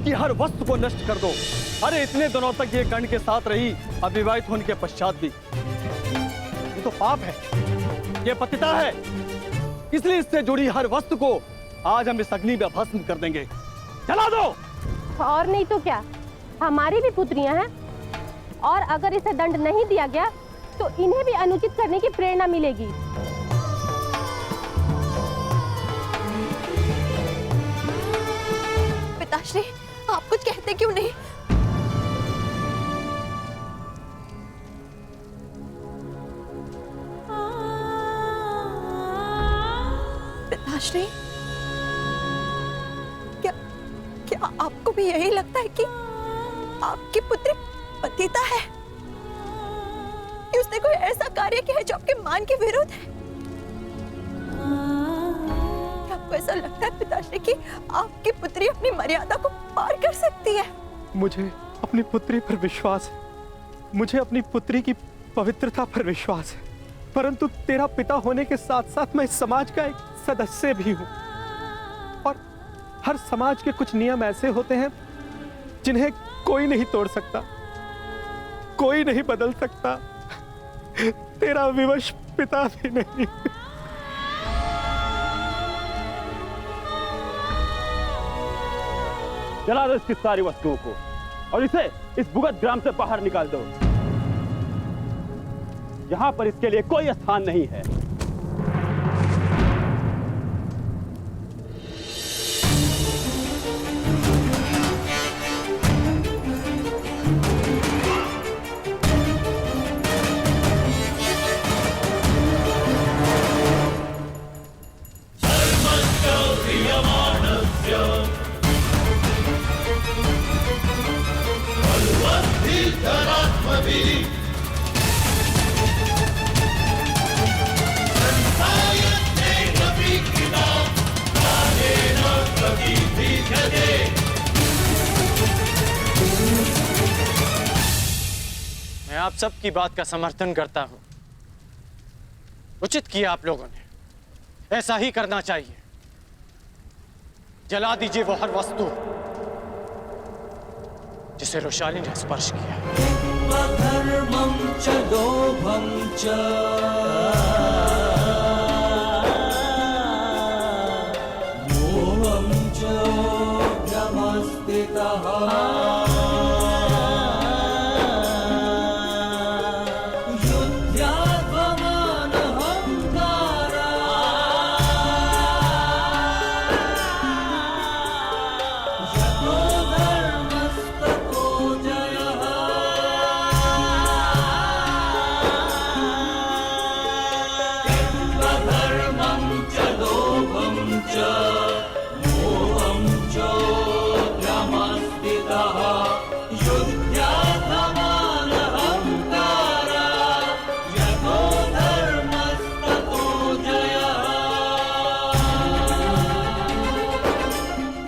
कि हर वस्तु को नष्ट कर दो। अरे इतने दिनों तक ये गण के साथ रही, अविवाहित होने के पश्चात भी। ये तो पाप है, ये पतिता है। इसलिए इससे जुड़ी हर वस्तु को आज हम इस अग्नि में भस्म कर देंगे। जला दो। और नहीं तो क्या, हमारी भी पुत्रियां हैं, और अगर इसे दंड नहीं दिया गया तो इन्हें भी अनुचित करने की प्रेरणा मिलेगी। पिताश्री, आप कुछ कहते क्यों नहीं? पिताश्री, क्या आपको भी यही लगता है कि आपकी पुत्री पतिता है, कि उसने कोई ऐसा कार्य किया है जो आपके मान के विरुद्ध है? क्या आपको ऐसा लगता है पिताश्री कि आपकी पुत्री अपनी मर्यादा को पार कर सकती है? मुझे अपनी पुत्री पर विश्वास है, मुझे अपनी पुत्री की पवित्रता पर विश्वास है, परंतु तेरा पिता होने के साथ साथ मैं इस समाज का एक सदस्य भी हूं, और हर समाज के कुछ नियम ऐसे होते हैं जिन्हें कोई नहीं तोड़ सकता, कोई नहीं बदल सकता, तेरा विवश पिता भी नहीं। जला दो इसकी सारी वस्तुओं को और इसे इस भुगत ग्राम से बाहर निकाल दो। यहां पर इसके लिए कोई स्थान नहीं है। मैं आप सब की बात का समर्थन करता हूं। उचित किया आप लोगों ने, ऐसा ही करना चाहिए। जला दीजिए वो हर वस्तु जिसे रोशाली ने स्पर्श किया। धर्मं च लोभं च मोहं च भ्रमस्थितः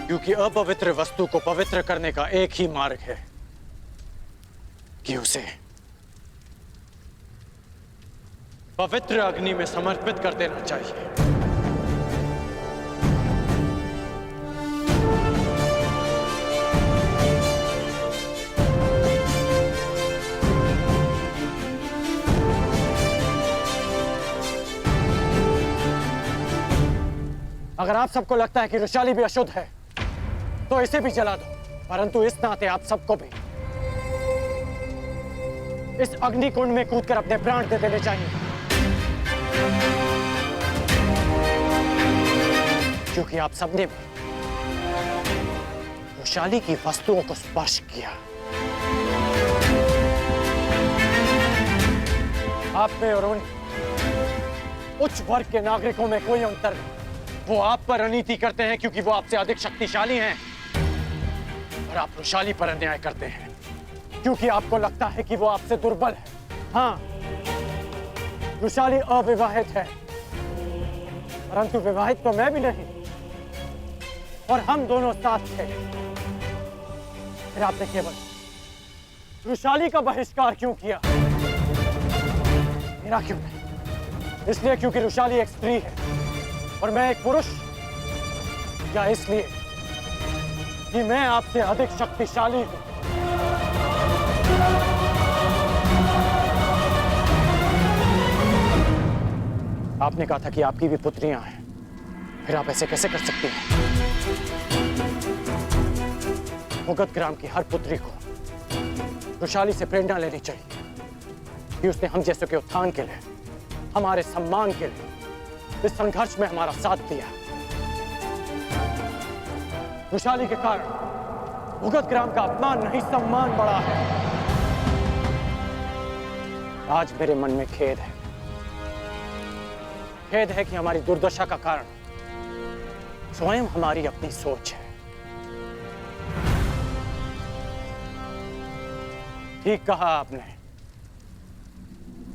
क्योंकि अपवित्र वस्तु को पवित्र करने का एक ही मार्ग है कि उसे पवित्र अग्नि में समर्पित कर देना चाहिए। अगर आप सबको लगता है कि रोशाली भी अशुद्ध है तो इसे भी जला दो, परंतु इस नाते आप सबको भी इस अग्निकुंड में कूदकर अपने प्राण दे देने चाहिए, क्योंकि आप सबने भी रोशाली की वस्तुओं को स्पर्श किया। आप में और उन उच्च वर्ग के नागरिकों में कोई अंतर नहीं। वो आप पर अनीति करते हैं क्योंकि वो आपसे अधिक शक्तिशाली हैं, और आप रोशाली पर अन्याय करते हैं क्योंकि आपको लगता है कि वो आपसे दुर्बल है। हाँ, रोशाली अविवाहित है, परंतु विवाहित तो मैं भी नहीं, और हम दोनों साथ थे। फिर आपने केवल रोशाली का बहिष्कार क्यों किया, मेरा क्यों नहीं? इसलिए क्योंकि रोशाली एक स्त्री है और मैं एक पुरुष, या इसलिए कि मैं आपसे अधिक शक्तिशाली हूं। आपने कहा था कि आपकी भी पुत्रियां हैं, फिर आप ऐसे कैसे कर सकते हैं? मुगदग्राम की हर पुत्री को रुशाली से प्रेरणा लेनी चाहिए कि उसने हम जैसों के उत्थान के लिए, हमारे सम्मान के लिए इस संघर्ष में हमारा साथ दिया। रुशाली के कारण मुगदग्राम का अपमान नहीं, सम्मान बढ़ा है। आज मेरे मन में खेद है कि हमारी दुर्दशा का कारण स्वयं हमारी अपनी सोच है। ठीक कहा आपने,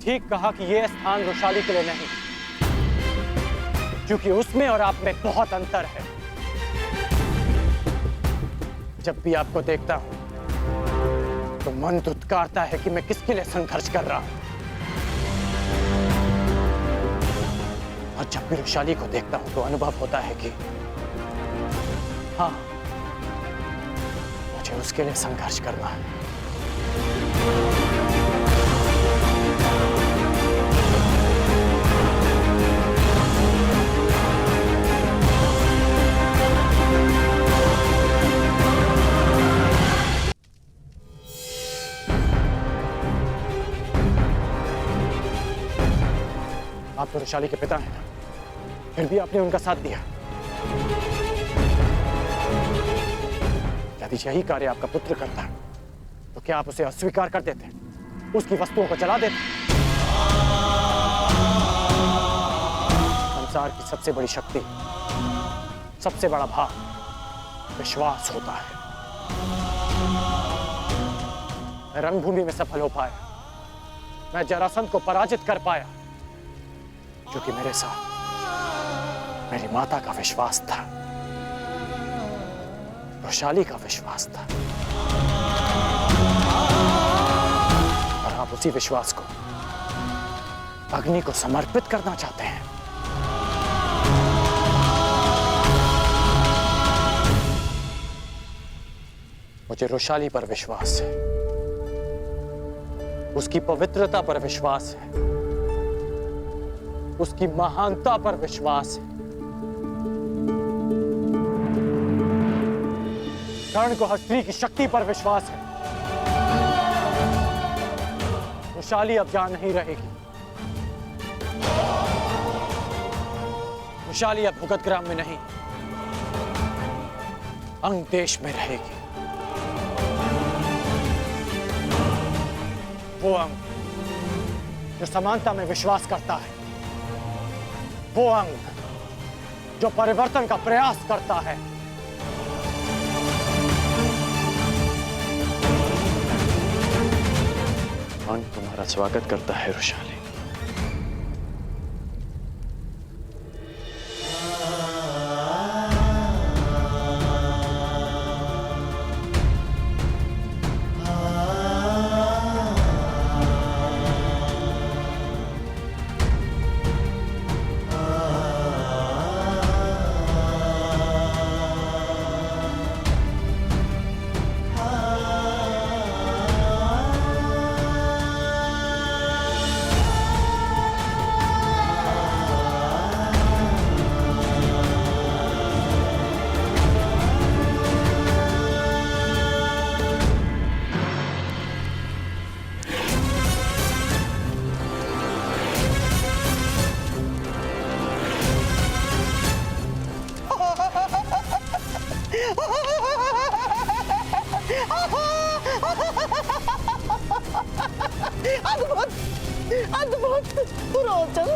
ठीक कहा कि यह स्थान रुशाली के लिए नहीं, क्योंकि उसमें और आप में बहुत अंतर है। जब भी आपको देखता हूं तो मन धुतकारता है कि मैं किसके लिए संघर्ष कर रहा हूं, और जब भी रुशाली को देखता हूं तो अनुभव होता है कि हाँ, मुझे उसके लिए संघर्ष करना है। आप तो रुशाली के पिता हैं ना, फिर भी आपने उनका साथ दिया। यदि यही कार्य आपका पुत्र करता तो क्या आप उसे अस्वीकार कर देते, उसकी वस्तुओं को जला देते? संसार की सबसे बड़ी शक्ति, सबसे बड़ा भाव विश्वास होता है। मैं रणभूमि में सफल हो पाया, मैं जरासंध को पराजित कर पाया, क्योंकि मेरे साथ मेरी माता का विश्वास था, रुशाली का विश्वास था, और आप उसी विश्वास को अग्नि को समर्पित करना चाहते हैं। मुझे रुशाली पर विश्वास है, उसकी पवित्रता पर विश्वास है, उसकी महानता पर विश्वास है। कर्ण को हस्ती की शक्ति पर विश्वास है। रुशाली अब जहां नहीं रहेगी, रुशाली अब मुगदग्राम में नहीं, अंग देश में रहेगी। वो अंग जो समानता में विश्वास करता है, वो अंग जो परिवर्तन का प्रयास करता है। अंग तुम्हारा स्वागत करता है रुशाली। अद्भुत, अद्भुत, रोचन।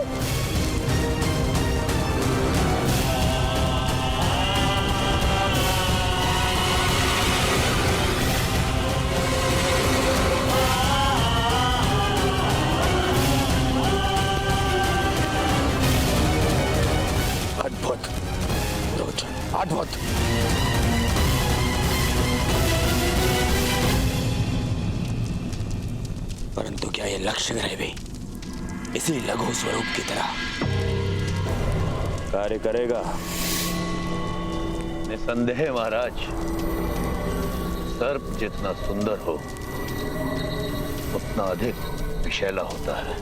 अद्भुत, रोचन, अद्भुत। परंतु क्या ये लक्ष्य रहे भी इसी लघु स्वरूप की तरह कार्य करेगा? निसंदेह महाराज। सर्प जितना सुंदर हो उतना अधिक विषैला होता है।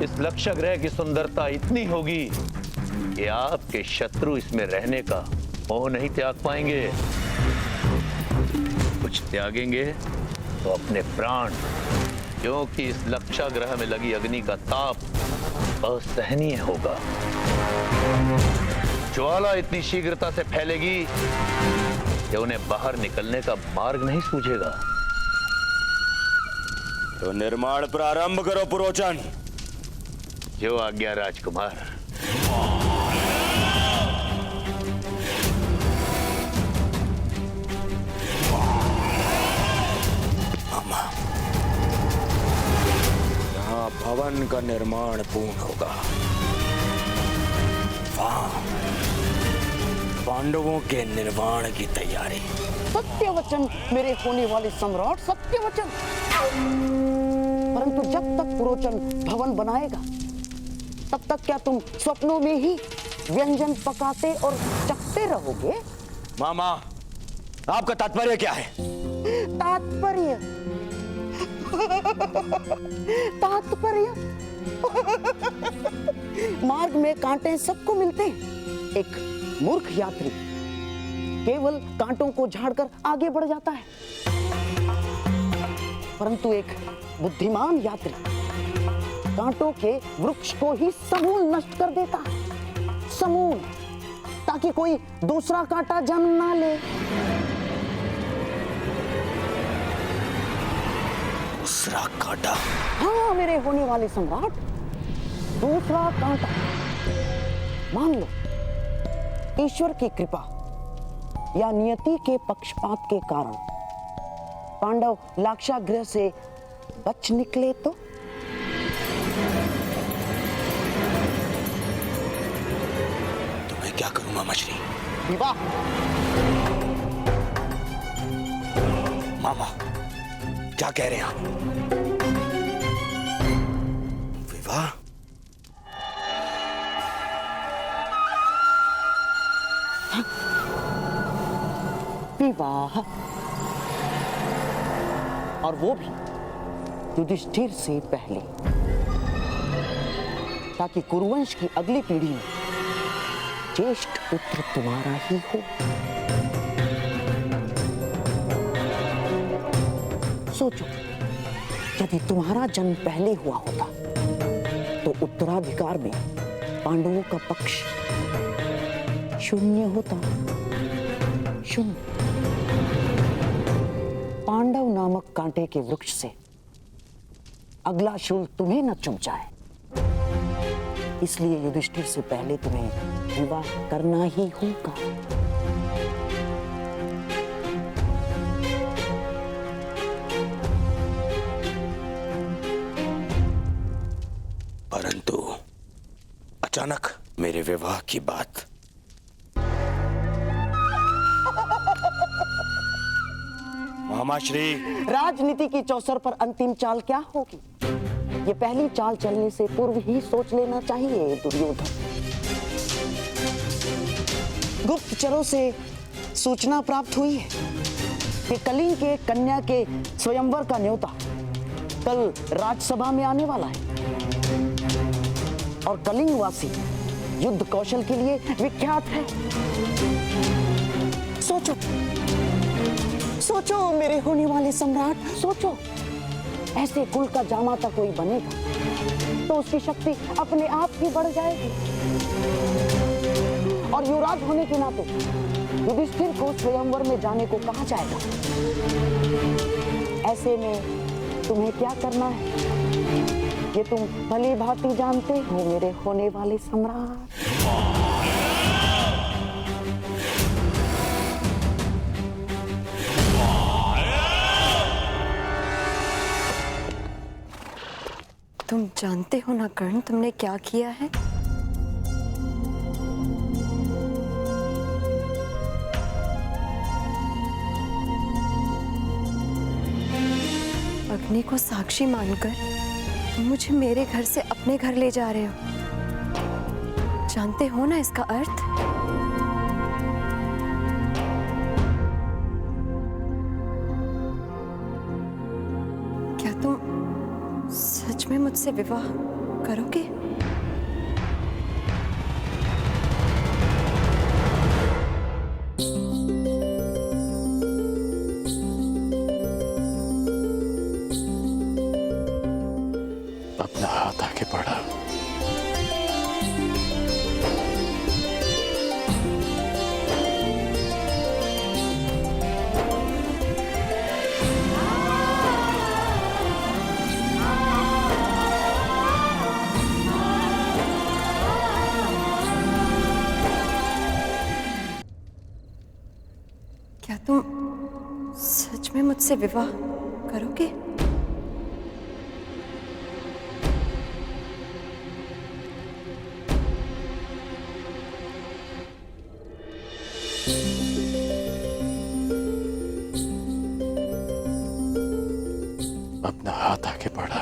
इस लक्ष्य ग्रह की सुंदरता इतनी होगी कि आपके शत्रु इसमें रहने का मोह नहीं त्याग पाएंगे। कुछ त्यागेंगे तो अपने प्राण, क्योंकि इस लक्ष्य ग्रह में लगी अग्नि का ताप असहनीय होगा। ज्वाला इतनी शीघ्रता से फैलेगी कि उन्हें बाहर निकलने का मार्ग नहीं सूझेगा। तो निर्माण प्रारंभ करो पुरोचन। जो आज्ञा राजकुमार। मामा, यहाँ भवन का निर्माण पूर्ण होगा। वहां पांडवों के निर्माण की तैयारी। सत्य वचन मेरे होने वाले सम्राट, सत्य वचन। परंतु जब तक पुरोचन भवन बनाएगा तब तक क्या तुम स्वप्नों में ही व्यंजन पकाते और चखते रहोगे? मामा, आपका तात्पर्य क्या है? तात्पर्य तात्पर्य मार्ग में कांटे सबको मिलते हैं। एक मूर्ख यात्री केवल कांटों को झाड़कर आगे बढ़ जाता है, परंतु एक बुद्धिमान यात्री कांटों के वृक्ष को ही समूल नष्ट कर देता है। समूल, ताकि कोई दूसरा कांटा जन्म ना ले। दूसरा कांटा? हाँ मेरे होने वाले सम्राट, दूसरा कांटा। मान लो ईश्वर की कृपा या नियति के पक्षपात के कारण पांडव लाक्षागृह से बच निकले तो? मैं क्या करूं मामा श्री? विवाह। मामा, क्या कह रहे हैं आप? विवाह? विवाह, और वो भी युधिष्ठिर से पहले, ताकि कुरुवंश की अगली पीढ़ी में ज्येष्ठ पुत्र तुम्हारा ही हो। सोचो, यदि तुम्हारा जन्म पहले हुआ होता तो उत्तराधिकार में पांडवों का पक्ष शून्य होता। शून्य। पांडव नामक कांटे के वृक्ष से अगला शूल तुम्हें न चुभ जाए, इसलिए युधिष्ठिर से पहले तुम्हें विवाह करना ही होगा। परंतु अचानक मेरे विवाह की बात। मामा श्री, राजनीति की चौसर पर अंतिम चाल क्या होगी, ये पहली चाल चलने से पूर्व ही सोच लेना चाहिए दुर्योधन। गुप्तचरों से सूचना प्राप्त हुई है कि कलिंग के कन्या के स्वयंवर का न्योता कल राजसभा में आने वाला है, और कलिंगवासी युद्ध कौशल के लिए विख्यात है। सोचो सोचो मेरे होने वाले सम्राट, सोचो। ऐसे कुल का जामाता कोई बनेगा तो उसकी शक्ति अपने आप ही बढ़ जाएगी, और युवराज होने के नाते युधिष्ठिर को स्वयंवर में जाने को कहा जाएगा। ऐसे में तुम्हें क्या करना है ये तुम भली भांति जानते हो मेरे होने वाले सम्राट। तुम जानते हो ना कर्ण, तुमने क्या किया है? अग्नि को साक्षी मानकर तुम मुझे मेरे घर से अपने घर ले जा रहे हो। जानते हो ना इसका अर्थ? मुझसे विवाह करोगे? अपना हाथ आगे बढ़ा। क्या तुम सच में मुझसे विवाह करोगे? अपना हाथ आगे बढ़ा।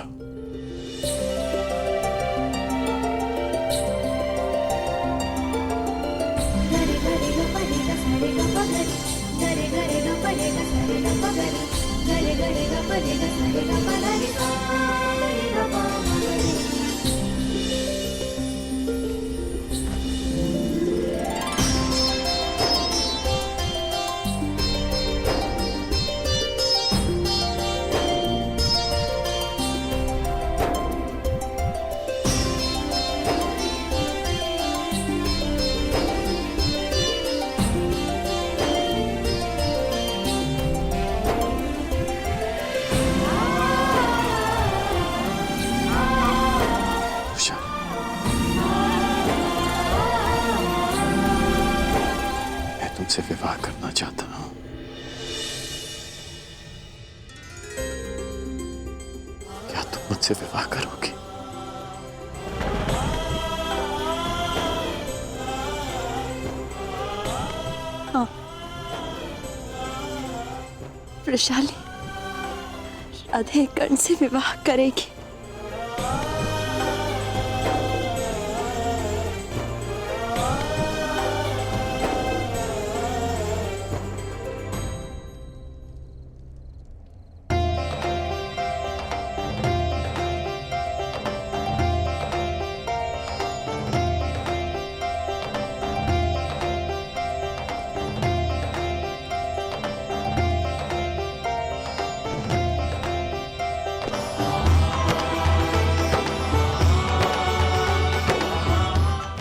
तुमसे विवाह करना चाहता हूं। क्या तुम मुझसे विवाह करोगी? हाँ, वृषाली राधे कर्ण से विवाह करेगी।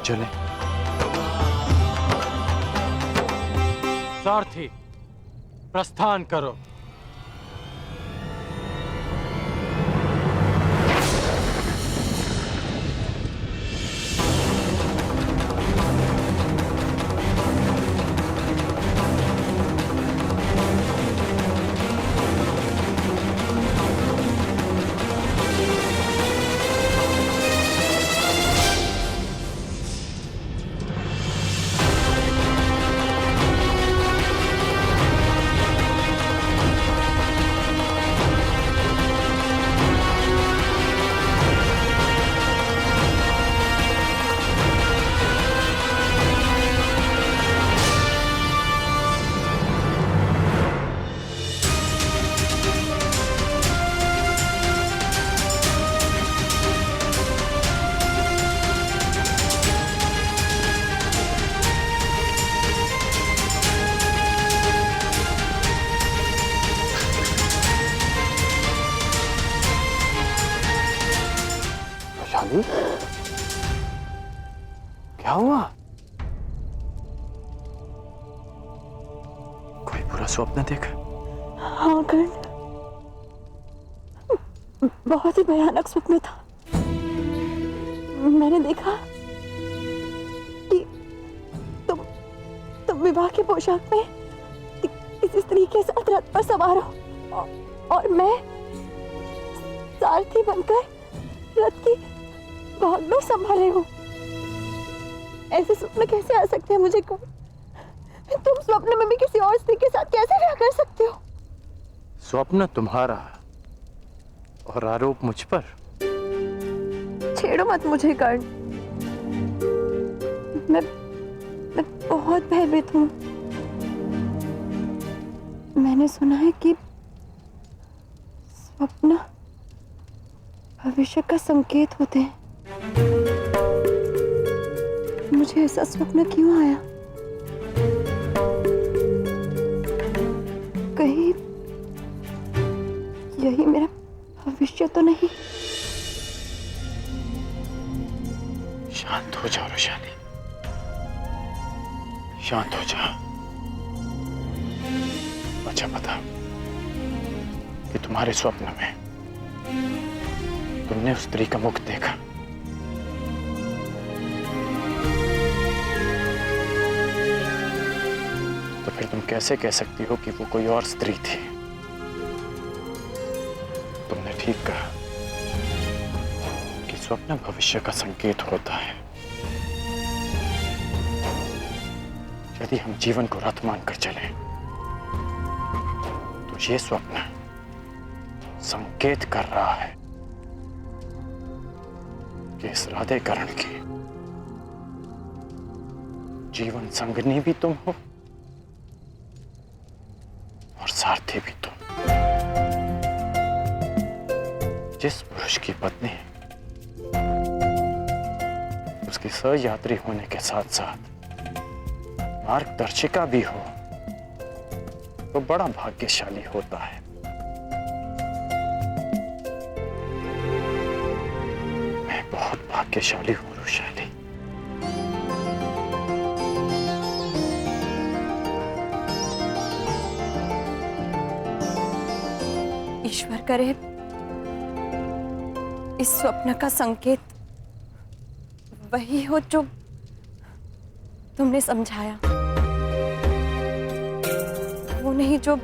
चले। सारथी, प्रस्थान करो। वृषाली, क्या हुआ? कोई बुरा स्वप्न देखा? हाँ कर्ण, बहुत ही भयानक स्वप्न था। मैंने देखा कि तुम विवाह की पोशाक में किसी स्त्री के साथ रथ पर सवार हो और मैं सारथी बनकर रथ की भागडोर संभाले हूँ। ऐसे स्वप्न कैसे आ सकते हैं मुझे? तुम स्वप्न में भी किसी और स्त्री के साथ कैसे विवाह कर सकते हो? स्वप्न तुम्हारा और आरोप मुझ पर। छेड़ो मत मुझे कर्ण, मैं बहुत भयभीत हूँ। मैंने सुना है कि स्वप्न भविष्य का संकेत होते हैं। मुझे ऐसा स्वप्न क्यों आया? कहीं यही मेरा भविष्य तो नहीं? शांत हो जाओ रोशानी, शांत हो जाओ। अच्छा बताओ कि तुम्हारे स्वप्न में तुमने उस स्त्री का मुख देखा? तो फिर तुम कैसे कह सकती हो कि वो कोई और स्त्री थी? तुमने ठीक कहा कि स्वप्न भविष्य का संकेत होता है। यदि हम जीवन को रथ मानकर चलें तो ये स्वप्न संकेत कर रहा है कि इस राधेकरण की जीवन संगनी भी तुम हो और सारथी भी तुम। जिस पुरुष की पत्नी उसकी सहयात्री होने के साथ साथ मार्गदर्शिका भी हो तो बड़ा भाग्यशाली होता है। मैं बहुत भाग्यशाली हूं रोशानी। ईश्वर करे इस स्वप्न का संकेत वही हो जो तुमने समझाया, वो नहीं जो